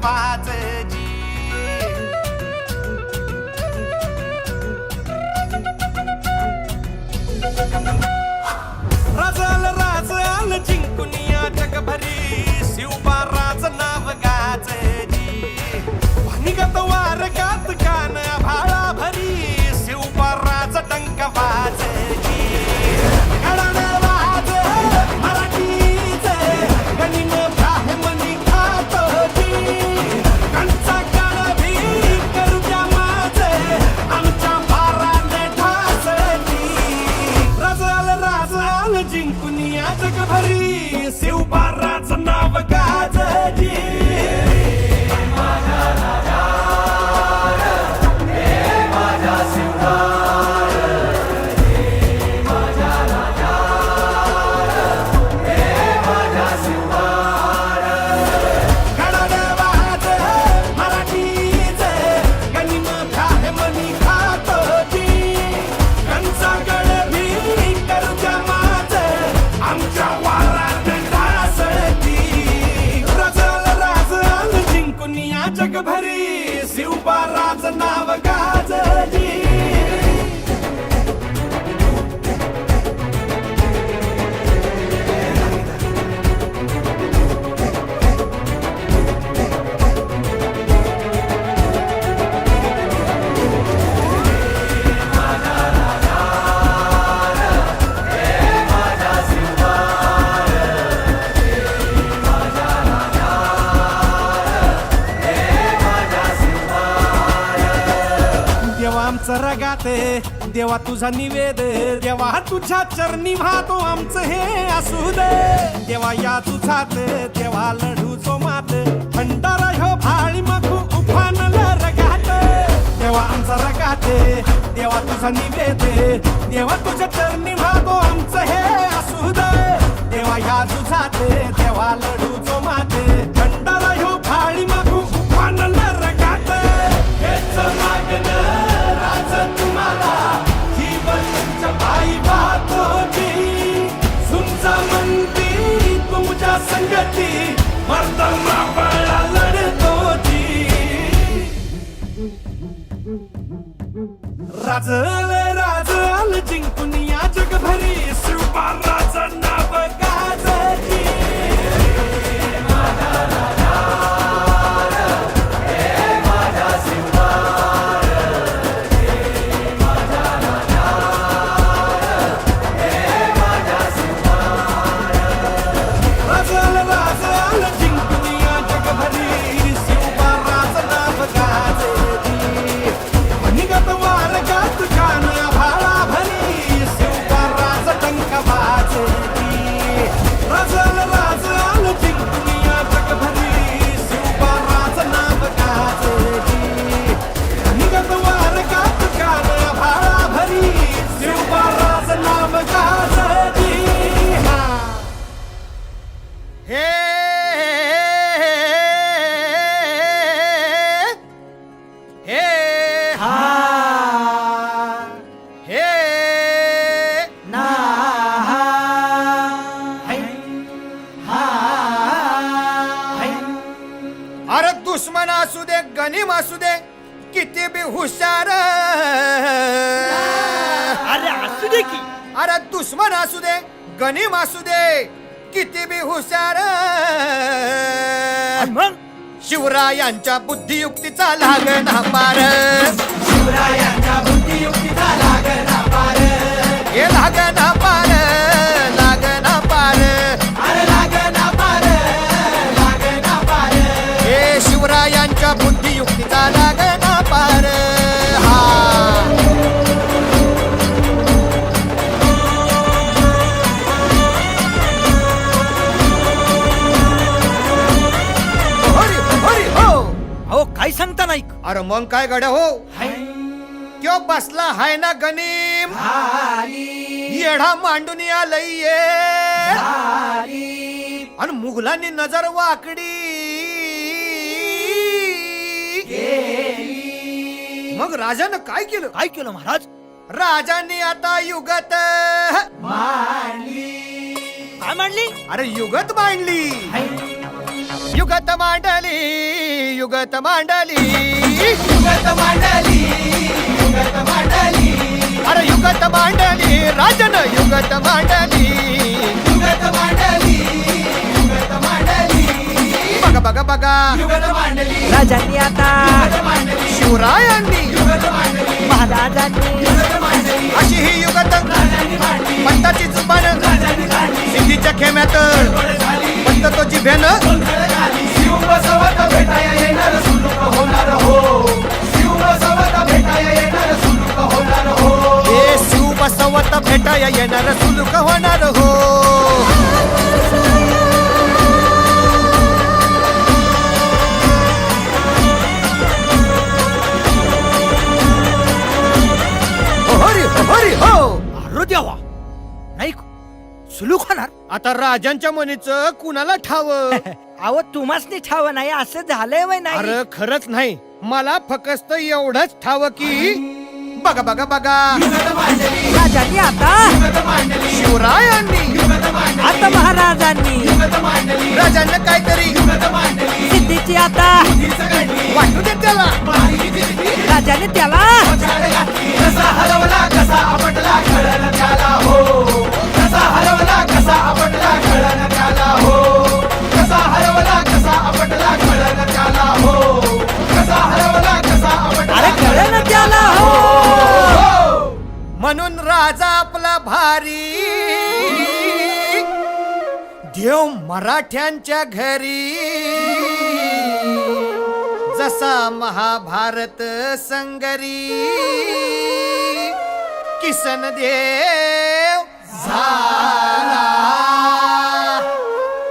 वाजजी. राजाल राजाल जिंकुनिया जगभरी शिवबाराच नाव गाजजी. भानिगत वारकात कान भाळा भरी शिवबाराच डंक वाजजी. घडानं वाज मराठीचे गनिम ब्राह्मणी खातोजी. कंचा काळभी करू द्या माझे आमच्या भाराने ठासजी. राजाल राजाल जिंकुनिया जगभरी शिवबाराच नाव गाजजी. जगभरी शिवबाराच नाव गाजजी. आमचं रगाते देवा तुझा निवेद. देवा तुझ्या चरणी वाहतो आमचं हे असू दे. देवा या तुझात देवा लढू जो मात. भंडारा ह्यो भाळी मखू उफानला रगात. देवा आमचा रगाते देवा तुझा निवेद. देवा तुझ्या चरणी वाहतो आमचं हे असू दे. देवा या तुझात देवा लढू जो मात. भंडारा ह्यो भाळी मखू उफानला रगात. हेच मागणं तुम्हाला जीवन तुमच्या पायी वाहतोजी. तुमचा मंदी तुमच्या संगती मर्दमा बळा लढतोजी. राजल राजल जिंकुनिया जगभरी शिवबाराचं नाव गाजजी. अरे दुश्मन असू दे गनीम असू दे किती बी हुशार. अरे असू दे की. अरे दुश्मन असू दे गनीम असू दे किती बी हुशार. मग शिवरायांच्या बुद्धियुक्तीचा लागना पार. शिवरायांच्या बुद्धियुक्तीचा लागना पार. हे लागना पार लागना पार. अरे लागना पार लागना पार. हे शिवरायांच्या बुद्धियुक्तीचा लागना पार. हा अहो काय सांगता नाही. अरे मग काय गड्या हो. क्यो बसला हाय ना गनीम येढा मांडून आलय. आणि मुघलांनी नजर वाकडी. मग राजानं काय केलं. काय केलं महाराज. राजांनी आता युगत मांडली. काय मांडली. अरे युगत मांडली. युगत मांडली युगत मांडली युगत मांडली युगत मांडली अरे युगत मांडली राजन युगत मांडली युगत मांडली युगत मांडली बघा बघा बघा युगत मांडली राजांनी आता युगत मांडली शिवरायांनी युगत मांडली महाराजांनी युगत मांडली अशी ही युगत राजांनी मांडली पंताची जुबान राजांनी काढली सिद्धीच्या खेम्यात गडबड झाली पंत तो जिभेनं गोंधळ झाली शिव बसवत भेटाया येणार सुलूक होणार हो शिव बसवत भेटाया येणार सुलूक होणार हो ए शिव बसवत भेटाया येणार सुलूक होणार हो हरी हरी हो अरे देवा नाही सुलूक होणार आता राजांच्या मनीचं कुणाला ठाव अहो तुम्हासनी ठाव नाही असं झालंय वय नाही अरे खरंच नाही मला फक्त एवढंच ठाव की बघा बघा बघा युगत मांडली राजांनी आता युगत मांडली शिवरायांनी युगत मांडली आता महाराजांनी युगत मांडली राजांना काहीतरी युगत मांडली सिद्धीची आता हीच घडली वाटू दे त्याला माहिती दिली राजाने त्याला झाड घातली कसा हरवला कसा आपटला कळण त्याला हो कसा हरवला कसा आपटला कळण त्याला हो कसा हरवला कसा आपटला कळण त्याला हो कसा हरवला कसा आपटला अरे कळलं त्याला हो म्हणून राजा आपला भारी देव मराठ्यांच्या घरी जसा महाभारत संगरी किसन देव झाला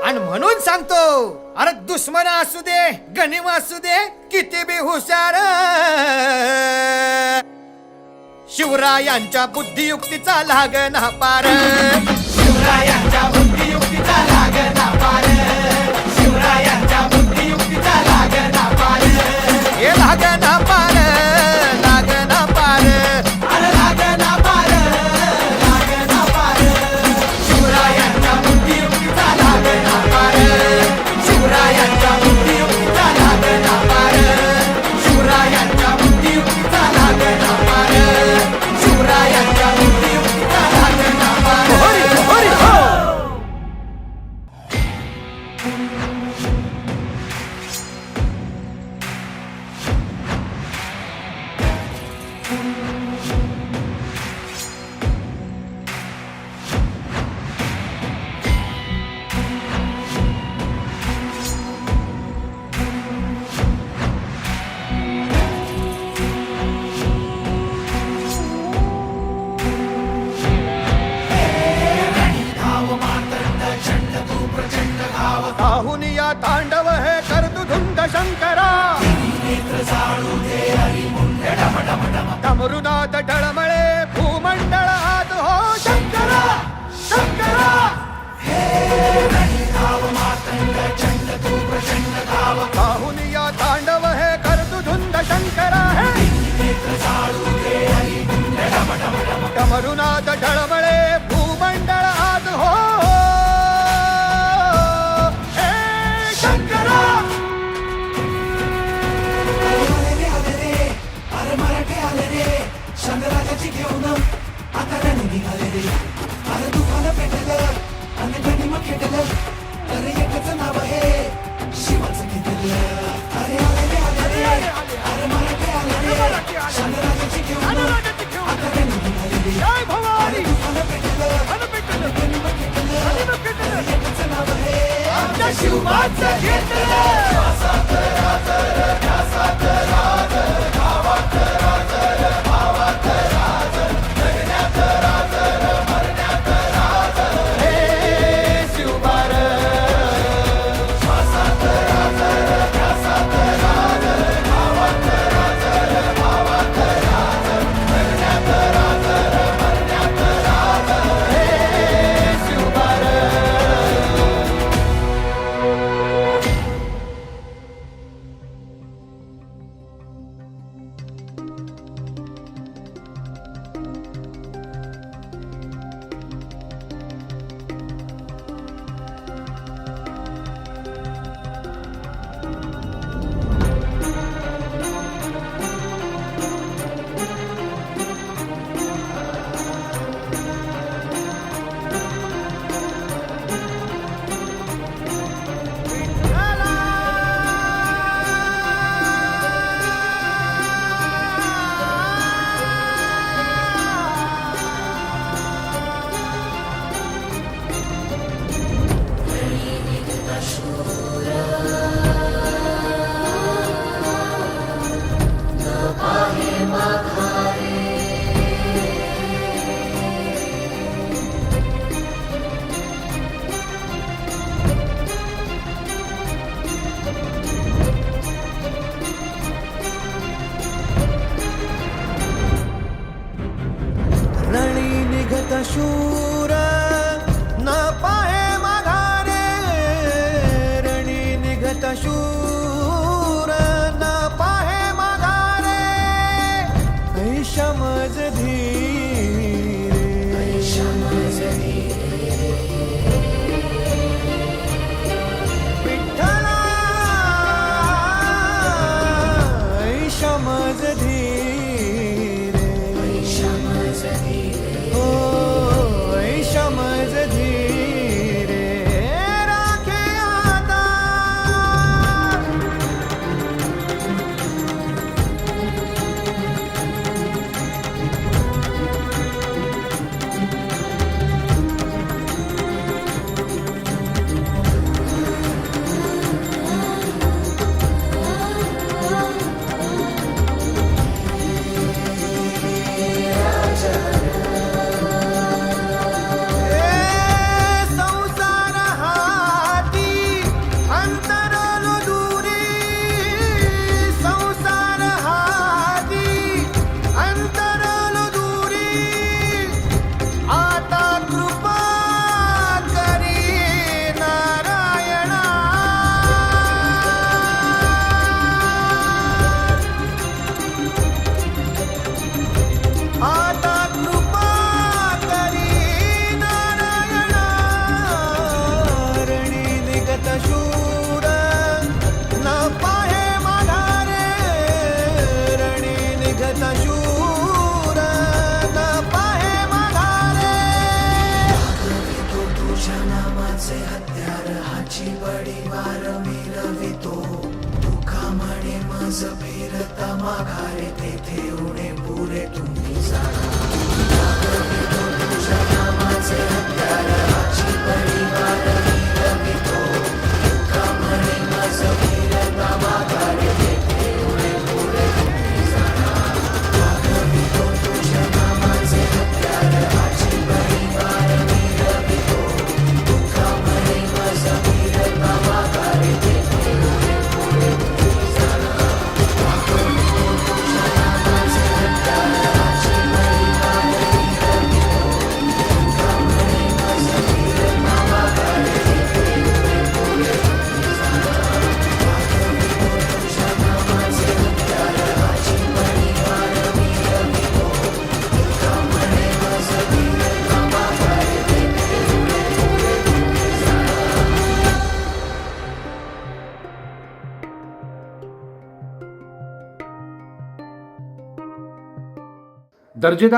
आणि म्हणून सांगतो अरे दुश्मन असू दे गनिम असू दे किती बी हुशार शिवरायांच्या बुद्धियुक्तीचा लागना पार शिवरायांच्या बुद्धियुक्तीचा लागना पार शिवरायांच्या बुद्धियुक्तीचा लागना पार हे लागना पार लागना पार अरे लागना पार लागना पार शिवरायांच्या बुद्धियुक्तीचा लागना पार शिवरायांच्या बुद्धियुक्तीचा लागना पार शिवरायांच्या बुद्धियुक्तीचा लागना पार शिवरायांच्या बुद्धियुक्तीचा लागना पार हरी हरी हो काहून या तांडव हे करतु धुंद शंकरा डमरुनाथ डळमळे भूमंडळ आत हो शंकरा शंकरा काहून या तांडव हे करतु धुंद शंकरा हे डमरुनाथ डळमळे भूमंडळ आत हो हे शंकरा अरे मराठे आले रे शंकराची घेऊन आता रणी निघाले रे अरे दुखानं पेटलं आणि गणिम खेटलं अरे एकच नाव आहे शिवाचं घेतलं अरे आले रे अरे मराठे आले रे शंकराची घेऊन आता रणी निघाले रे जय भवानी दुखानं पेटलं आणि गणिम खेटलं अरे एकच नाव आहे आमच्या शिवाचं घेतलं रणी निघत शूर न पाहे माघारे रणी निघत शूर न पाहे माघारे ऐशमज विठ्ठला ऐशमज ऐशमज धीरे राखे आता संसार हाती अंतरलो दूरी संसार हाती अंतरलो दूरी आता कृपा करी नारायणा आता कृपा शूर न पाहे माघारे रणी निघत शूर न पाहे माघारे तो तुझ्या नामाचे हत्यार हाची बडी वार मिरवितो तुका म्हणे मज फिरता माघारे तेथे उणे पुरे तुम्ही जाणा तुझ्या नामाचे हत्यार हाची बडी वार मिरवितो तुका म्हणे मज फिरता माघारे तेथे उणे पुरे तुम्ही जाणा मागवितो तुझ्या नामाचे हत्यार हाची बडी वार मिरवितो तुका म्हणे मज फिरता माघारे तेथे उणे पुरे तुम्ही जाणा मागवितो तुझ्या नामाचे हत्यार हाची बडी वार मिरवितो तुका म्हणे मज फिरता माघारे तेथे उणे पुरे तुम्ही जाणा मागवितो तुझ्या नामाचे हत्यार हाची बडी वार मिरवितो तुका म्हणे मज फिरता माघारे तेथे उणे पुरे तुम्ही जाणा दर्जेदार